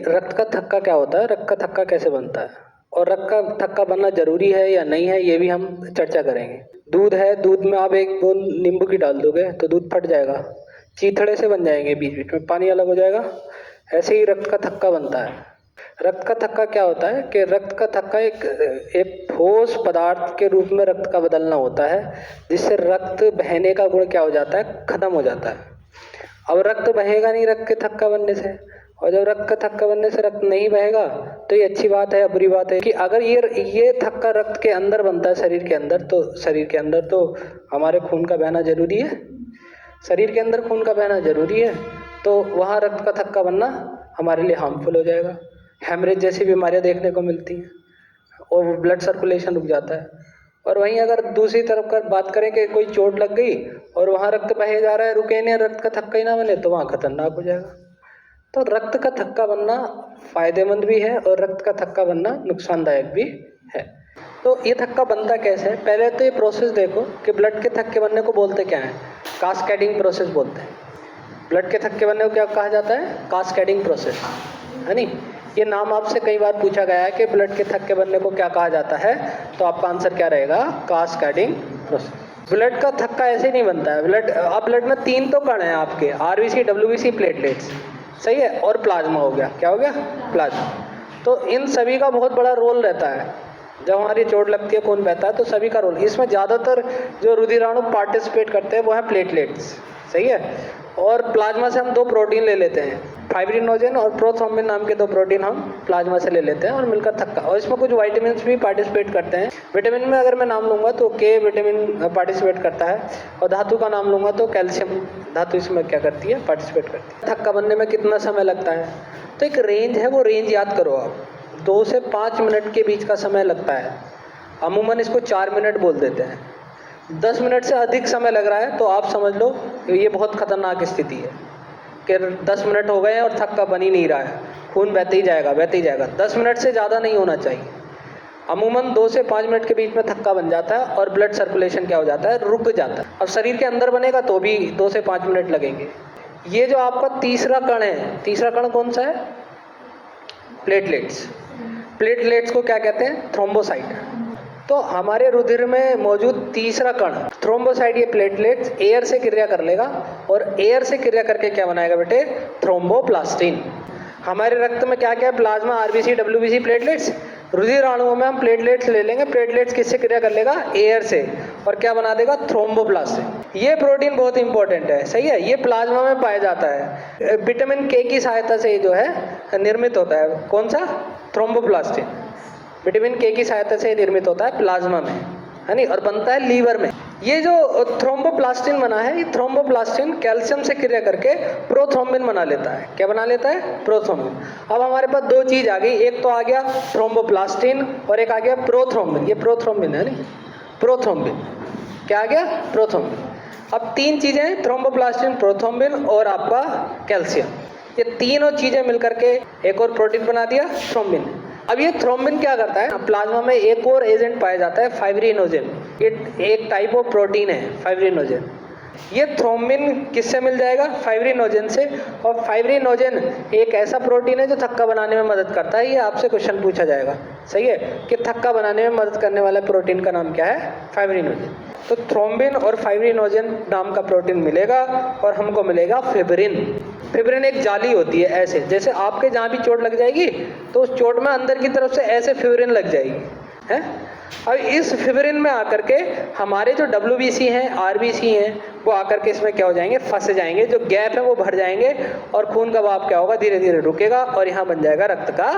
रक्त का थक्का क्या होता है, रक्त का थक्का कैसे बनता है और रक्त का थक्का बनना जरूरी है या नहीं है, ये भी हम चर्चा करेंगे। दूध है, दूध में आप एक बूंद नींबू की डाल दोगे तो दूध फट जाएगा, चीथड़े से बन जाएंगे, बीच बीच में पानी अलग हो जाएगा। ऐसे ही रक्त का थक्का बनता है। रक्त का थक्का क्या होता है कि रक्त का थक्का एक ठोस पदार्थ के रूप में रक्त का बदलना होता है, जिससे रक्त बहने का गुण क्या हो जाता है, खत्म हो जाता है। अब रक्त बहेगा नहीं रक्त के थक्का बनने से, और जब रक्त का थक्का बनने से रक्त नहीं बहेगा तो ये अच्छी बात है या बुरी बात है कि अगर ये थक्का रक्त के अंदर बनता है, शरीर के अंदर तो हमारे खून का बहना जरूरी है। शरीर के अंदर खून का बहना जरूरी है, तो वहाँ रक्त का थक्का बनना हमारे लिए हार्मफुल हो जाएगा। हेमरेज जैसी बीमारियां देखने को मिलती हैं और ब्लड सर्कुलेशन रुक जाता है। और वहीं अगर दूसरी तरफ कर बात करें कि कोई चोट लग गई और वहाँ रक्त बहे जा रहा है, रुके नहीं, रक्त का थक्का ही ना बने, तो वहाँ खतरनाक हो जाएगा। तो रक्त का थक्का बनना फायदेमंद भी है और रक्त का थक्का बनना नुकसानदायक भी है। तो ये थक्का बनता कैसे है, पहले तो ये प्रोसेस देखो कि ब्लड के थक्के बनने को बोलते क्या है, कास्केडिंग प्रोसेस बोलते हैं। ब्लड के थक्के बनने को क्या कहा जाता है, कास्केडिंग प्रोसेस, है नी। ये नाम आपसे कई बार पूछा गया है कि ब्लड के थक्के बनने को क्या कहा जाता है, तो आपका आंसर क्या रहेगा, कास्केडिंग प्रोसेस। ब्लड का थक्का ऐसे नहीं बनता है। ब्लड में 3 तो कण हैं आपके, आरबीसी, डब्ल्यूबीसी, प्लेटलेट्स, सही है, और प्लाज्मा हो गया। क्या हो गया, प्लाज्मा। तो इन सभी का बहुत बड़ा रोल रहता है। जब हमारी चोट लगती है, खून बहता है, तो सभी का रोल, इसमें ज़्यादातर जो रुधिराणु पार्टिसिपेट करते हैं वो है प्लेटलेट्स, सही है। और प्लाज्मा से हम 2 प्रोटीन ले लेते हैं, फाइब्रिनोजन और प्रोथ्रोम्बिन नाम के 2 प्रोटीन हम प्लाज्मा से ले लेते हैं और मिलकर थक्का। और इसमें कुछ विटामिन भी पार्टिसिपेट करते हैं। विटामिन में अगर मैं नाम लूँगा तो के विटामिन पार्टिसिपेट करता है, और धातु का नाम लूँगा तो कैल्शियम धातु इसमें क्या करती है, पार्टिसिपेट करती है। थक्का बनने में कितना समय लगता है, तो एक रेंज है, वो रेंज याद करो आप, 2 से 5 मिनट के बीच का समय लगता है। अमूमन इसको 4 मिनट बोल देते हैं। 10 मिनट से अधिक समय लग रहा है तो आप समझ लो ये बहुत खतरनाक स्थिति है कि 10 मिनट हो गए हैं और थक्का बन ही नहीं रहा है, खून बहते ही जाएगा, बहते ही जाएगा। 10 मिनट से ज़्यादा नहीं होना चाहिए। अमूमन 2 से 5 मिनट के बीच में थक्का बन जाता है और ब्लड सर्कुलेशन क्या हो जाता है, रुक जाता है। अब शरीर के अंदर बनेगा तो भी 2 से 5 मिनट लगेंगे। ये जो आपका तीसरा कण है, तीसरा कण कौन सा है, प्लेटलेट्स। प्लेटलेट्स को क्या कहते हैं, थ्रोम्बोसाइट। तो हमारे रुधिर में मौजूद तीसरा कण थ्रोम्बोसाइट, ये प्लेटलेट्स एयर से क्रिया कर लेगा और एयर से क्रिया करके क्या बनाएगा बेटे, थ्रोम्बोप्लास्टिन। हमारे रक्त में क्या क्या है, प्लाज्मा, आरबीसी, डब्ल्यूबीसी, प्लेटलेट्स। रुधिराणुओं में हम प्लेटलेट्स ले लेंगे, प्लेटलेट्स किससे क्रिया कर लेगा, एयर से, और क्या बना देगा, थ्रोम्बोप्लास्टिन। ये प्रोटीन बहुत इंपॉर्टेंट है, सही है, ये प्लाज्मा में पाया जाता है। विटामिन के की सहायता से जो है निर्मित होता है, कौन सा, थ्रोम्बोप्लास्टिन। विटामिन के की सहायता से निर्मित होता है प्लाज्मा में, है नहीं, और बनता है लीवर में। ये जो थ्रोम्बोप्लास्टिन बना है, ये थ्रोम्बोप्लास्टिन कैल्शियम से क्रिया करके प्रोथ्रोम्बिन बना लेता है। क्या बना लेता है, प्रोथ्रोम्बिन। अब हमारे पास 2 चीज आ गई, एक तो आ गया थ्रोम्बोप्लास्टिन और एक आ गया प्रोथ्रोम्बिन। ये प्रोथ्रोम्बिन है नहीं, प्रोथ्रोम्बिन क्या आ गया, प्रोथ्रोम्बिन। अब 3 चीजें हैं, थ्रोम्बोप्लास्टिन, प्रोथ्रोम्बिन और आपका कैल्शियम। ये तीनों चीजें मिलकर के एक और प्रोटीन बना दिया, थ्रोम्बिन। अब ये थ्रोम्बिन क्या करता है, प्लाज्मा में एक और एजेंट पाया जाता है, फाइब्रिनोजन। ये एक टाइप ऑफ प्रोटीन है, फाइब्रिनोजन। ये थ्रोम्बिन किससे मिल जाएगा, फाइब्रिनोजन से। और फाइब्रिनोजन एक ऐसा प्रोटीन है जो थक्का बनाने में मदद करता है। ये आपसे क्वेश्चन पूछा जाएगा, सही है, कि थक्का बनाने में मदद करने वाला प्रोटीन का नाम क्या है, फाइब्रिनोजन। तो थ्रोम्बिन और फाइब्रिनोजन नाम का प्रोटीन मिलेगा और हमको मिलेगा फिब्रिन। फिब्रिन एक जाली होती है, ऐसे जैसे आपके जहाँ भी चोट लग जाएगी तो उस चोट में अंदर की तरफ से ऐसे फिब्रिन लग जाएगी, है। अब इस फिब्रिन में आकर के हमारे जो डब्ल्यूबीसी हैं, आरबीसी हैं, वो आकर के इसमें क्या हो जाएंगे, फंस जाएंगे। जो गैप है वो भर जाएंगे और खून का बहाव क्या होगा, धीरे धीरे रुकेगा और यहाँ बन जाएगा रक्त का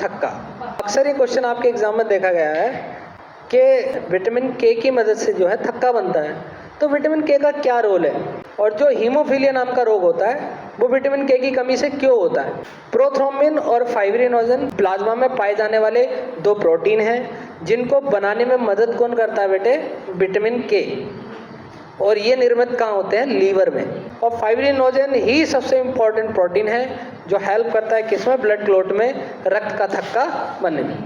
थक्का। अक्सर ये क्वेश्चन आपके एग्जाम में देखा गया है कि विटामिन के की मदद से जो है थक्का बनता है। तो विटामिन के का क्या रोल है, और जो हीमोफीलिया नाम का रोग होता है वो विटामिन के की कमी से क्यों होता है। प्रोथ्रोम्बिन और फाइब्रिनोजन प्लाज्मा में पाए जाने वाले 2 प्रोटीन हैं जिनको बनाने में मदद कौन करता है बेटे, विटामिन के। और ये निर्मित कहाँ होते हैं, लीवर में। और फाइब्रिनोजन ही सबसे इम्पोर्टेंट प्रोटीन है जो हेल्प करता है किसमें, ब्लड क्लॉट में, रक्त का थक्का बनने में।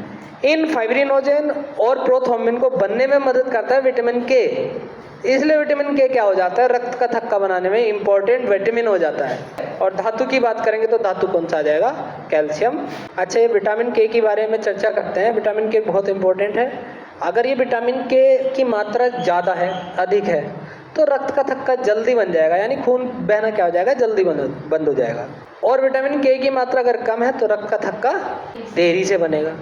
इन फाइब्रिनोजन और प्रोथ्रोम्बिन को बनने में मदद करता है विटामिन के। इसलिए विटामिन के क्या हो जाता है, रक्त का थक्का बनाने में इंपॉर्टेंट विटामिन हो जाता है। और धातु की बात करेंगे तो धातु कौन सा आ जाएगा, कैल्शियम। अच्छा, ये विटामिन के के बारे में चर्चा करते हैं। विटामिन के बहुत इंपॉर्टेंट है। अगर ये विटामिन के की मात्रा ज़्यादा है, अधिक है, तो रक्त का थक्का जल्दी बन जाएगा, यानी खून बहना क्या हो जाएगा, जल्दी बंद हो जाएगा। और विटामिन के की मात्रा अगर कम है तो रक्त का थक्का देरी से बनेगा।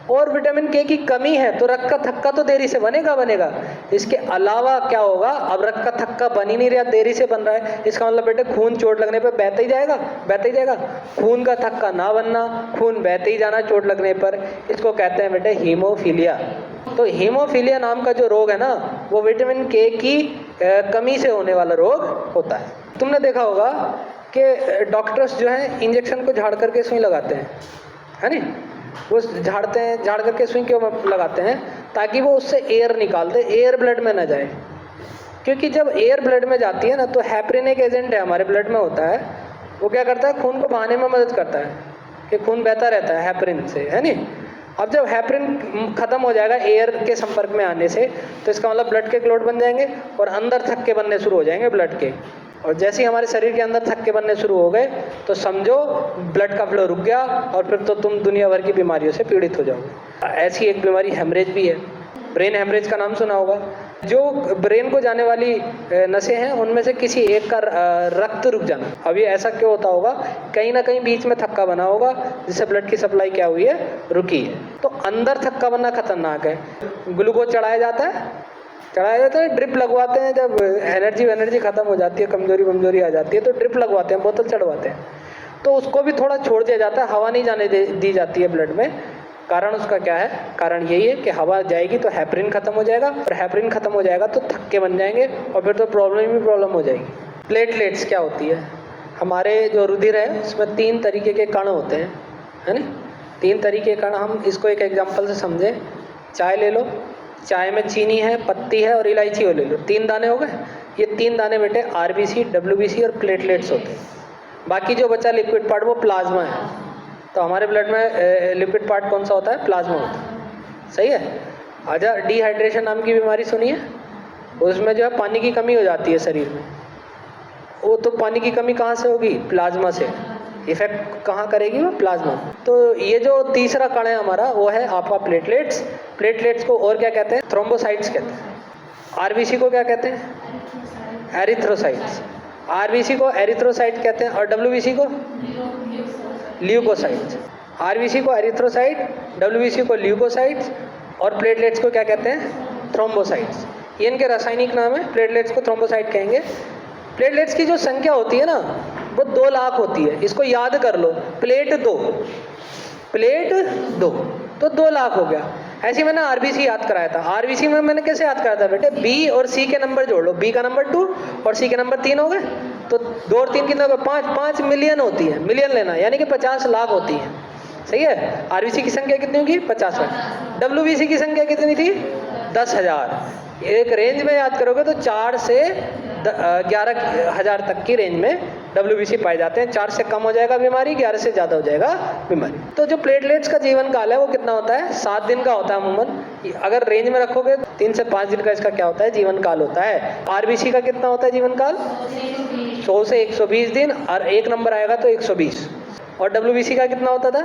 और विटामिन के की कमी है तो रक्त का थक्का तो देरी से बनेगा। इसके अलावा क्या होगा, अब रक्त का थक्का बन ही नहीं रहा, देरी से बन रहा है, इसका मतलब बेटे खून चोट लगने पर बहता ही जाएगा। खून का थक्का ना बनना, खून बहते ही जाना चोट लगने पर, इसको कहते हैं बेटे हीमोफीलिया। तो हीमोफीलिया नाम का जो रोग है ना, वो विटामिन के की कमी से होने वाला रोग होता है। तुमने देखा होगा कि डॉक्टर्स जो है इंजेक्शन को झाड़ करके सुई लगाते हैं, है नी? वो झाड़ करके सुई क्यों लगाते हैं, ताकि वो उससे एयर निकाल दे, एयर ब्लड में ना जाए। क्योंकि जब एयर ब्लड में जाती है ना, तो हेपरिन एक एजेंट है हमारे ब्लड में होता है, वो क्या करता है, खून को बहाने में मदद करता है कि खून बहता रहता है हेपरिन से, है नी? अब जब हेपरिन खत्म हो जाएगा एयर के संपर्क में आने से, तो इसका मतलब ब्लड के क्लॉट बन जाएंगे और अंदर थक्के बनने शुरू हो जाएंगे ब्लड के। और जैसे ही हमारे शरीर के अंदर थक्के बनने शुरू हो गए तो समझो ब्लड का फ्लो रुक गया और फिर तो तुम दुनिया भर की बीमारियों से पीड़ित हो जाओगे। ऐसी एक बीमारी हेमरेज भी है, ब्रेन हेमरेज का नाम सुना होगा। जो ब्रेन को जाने वाली नसें हैं उनमें से किसी एक का रक्त रुक जाना। अब ये ऐसा क्यों होता होगा, कहीं ना कहीं बीच में थक्का बना होगा जिससे ब्लड की सप्लाई क्या हुई है, रुकी है। तो अंदर थक्का बनना खतरनाक है। ग्लूकोज चढ़ाया जाता है, ड्रिप लगवाते हैं, जब एनर्जी खत्म हो जाती है, कमजोरी आ जाती है, तो ड्रिप लगवाते हैं, बोतल चढ़वाते हैं, तो उसको भी थोड़ा छोड़ दिया जाता है, हवा नहीं जाने दी जाती है ब्लड में। कारण उसका क्या है, कारण यही है कि हवा जाएगी तो हेपरिन खत्म हो जाएगा, और हेपरिन खत्म हो जाएगा तो थक्के बन जाएंगे, और फिर तो प्रॉब्लम हो जाएगी। प्लेटलेट्स क्या होती है, हमारे जो रुधिर है उसमें 3 तरीके के कण होते हैं, है ना? 3 तरीके के कण, हम इसको एक एग्जाम्पल से समझें। चाय ले लो, चाय में चीनी है, पत्ती है और इलायची हो ले लो, 3 दाने हो गए। ये 3 दाने बेटे आरबीसी, डब्ल्यूबीसी और प्लेटलेट्स होते हैं। बाकी जो बचा लिक्विड पार्ट वो प्लाज्मा है। तो हमारे ब्लड में लिक्विड पार्ट कौन सा होता है, प्लाज्मा होता है, सही है। अच्छा, डिहाइड्रेशन नाम की बीमारी सुनी है, उसमें जो है पानी की कमी हो जाती है शरीर में। वो तो पानी की कमी कहाँ से होगी, प्लाज्मा से। इफेक्ट कहाँ करेगी वो, प्लाज्मा। तो ये जो तीसरा कण है हमारा वो है आपका प्लेटलेट्स। प्लेटलेट्स को और क्या कहते हैं, थ्रोम्बोसाइट्स कहते हैं। आरबीसी को क्या कहते हैं, एरिथ्रोसाइट्स। आरबीसी को एरिथ्रोसाइट कहते हैं और डब्ल्यूबीसी को ल्यूकोसाइट्स। आरबीसी को एरिथ्रोसाइट, डब्ल्यूबीसी को ल्यूकोसाइट्स और प्लेटलेट्स को क्या कहते हैं, थ्रोम्बोसाइट्स। ये इनके रासायनिक नाम है, प्लेटलेट्स को थ्रोम्बोसाइट कहेंगे। प्लेटलेट्स की जो संख्या होती है ना वो 2 लाख होती है, इसको याद कर लो, प्लेट 2 तो 2 लाख हो गया। ऐसे मैंने आरबीसी याद कराया था। आरबीसी में मैंने कैसे याद कराया था बेटे, बी और सी के नंबर जोड़ लो, बी का नंबर 2 और सी के नंबर 3 हो गए, तो 2 और 3 कितने हो गए, 5 मिलियन होती है, मिलियन लेना, यानी कि 50 लाख होती है, सही है। आरबीसी की संख्या कितनी होगी, 50 लाख। डब्ल्यूबीसी की संख्या कितनी थी, 10,000। एक रेंज में याद करोगे तो 4 से 11,000 तक की रेंज में डब्ल्यूबीसी पाए जाते हैं। 4 से कम हो जाएगा बीमारी, 11 से ज़्यादा हो जाएगा बीमारी। तो जो प्लेटलेट्स का जीवन काल है वो कितना होता है, 7 दिन का होता है अमूमन। अगर रेंज में रखोगे 3 से 5 दिन का इसका क्या होता है, जीवन काल होता है। आरबीसी का कितना होता है जीवन काल, 100 से 120 दिन, और 1 नंबर आएगा तो 120। और डब्ल्यूबीसी का कितना होता था,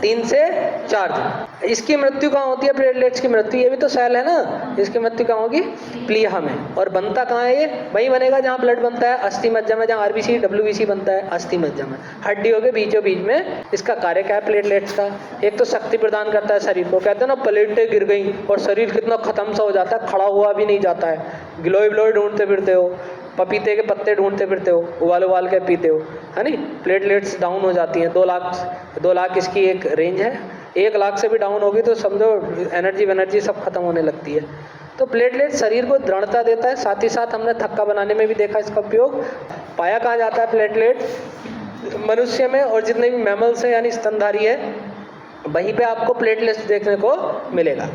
3 से 4 दिन। इसकी मृत्यु कहाँ होती है, प्लेटलेट्स की मृत्यु, ये भी तो सेल है ना, इसकी मृत्यु कहाँ होगी, प्लीहा में। और बनता कहाँ है, ये वहीं बनेगा जहाँ ब्लड बनता है, अस्थि मज्जा में, जहाँ आरबीसी डब्ल्यूबीसी बनता है, अस्थि मज्जा में, हड्डियों के बीचों बीच में। इसका कार्य क्या है प्लेटलेट्स का, एक तो शक्ति प्रदान करता है शरीर को, कहते हैं ना प्लेटें गिर गई और शरीर कितना खत्म सा हो जाता है, खड़ा हुआ भी नहीं जाता है, गिलोय ढूंढते फिरते हो, पपीते के पत्ते ढूंढते फिरते हो, उबाल के पीते हो, है नी। प्लेटलेट्स डाउन हो जाती हैं, 2 लाख इसकी एक रेंज है। 1 लाख से भी डाउन होगी तो समझो एनर्जी सब खत्म होने लगती है। तो प्लेटलेट शरीर को दृढ़ता देता है, साथ ही साथ हमने थक्का बनाने में भी देखा इसका उपयोग। पाया कहाँ जाता है प्लेटलेट, मनुष्य में और जितने भी मैमल्स हैं यानी स्तनधारी है, वहीं पे आपको प्लेटलेट्स देखने को मिलेगा।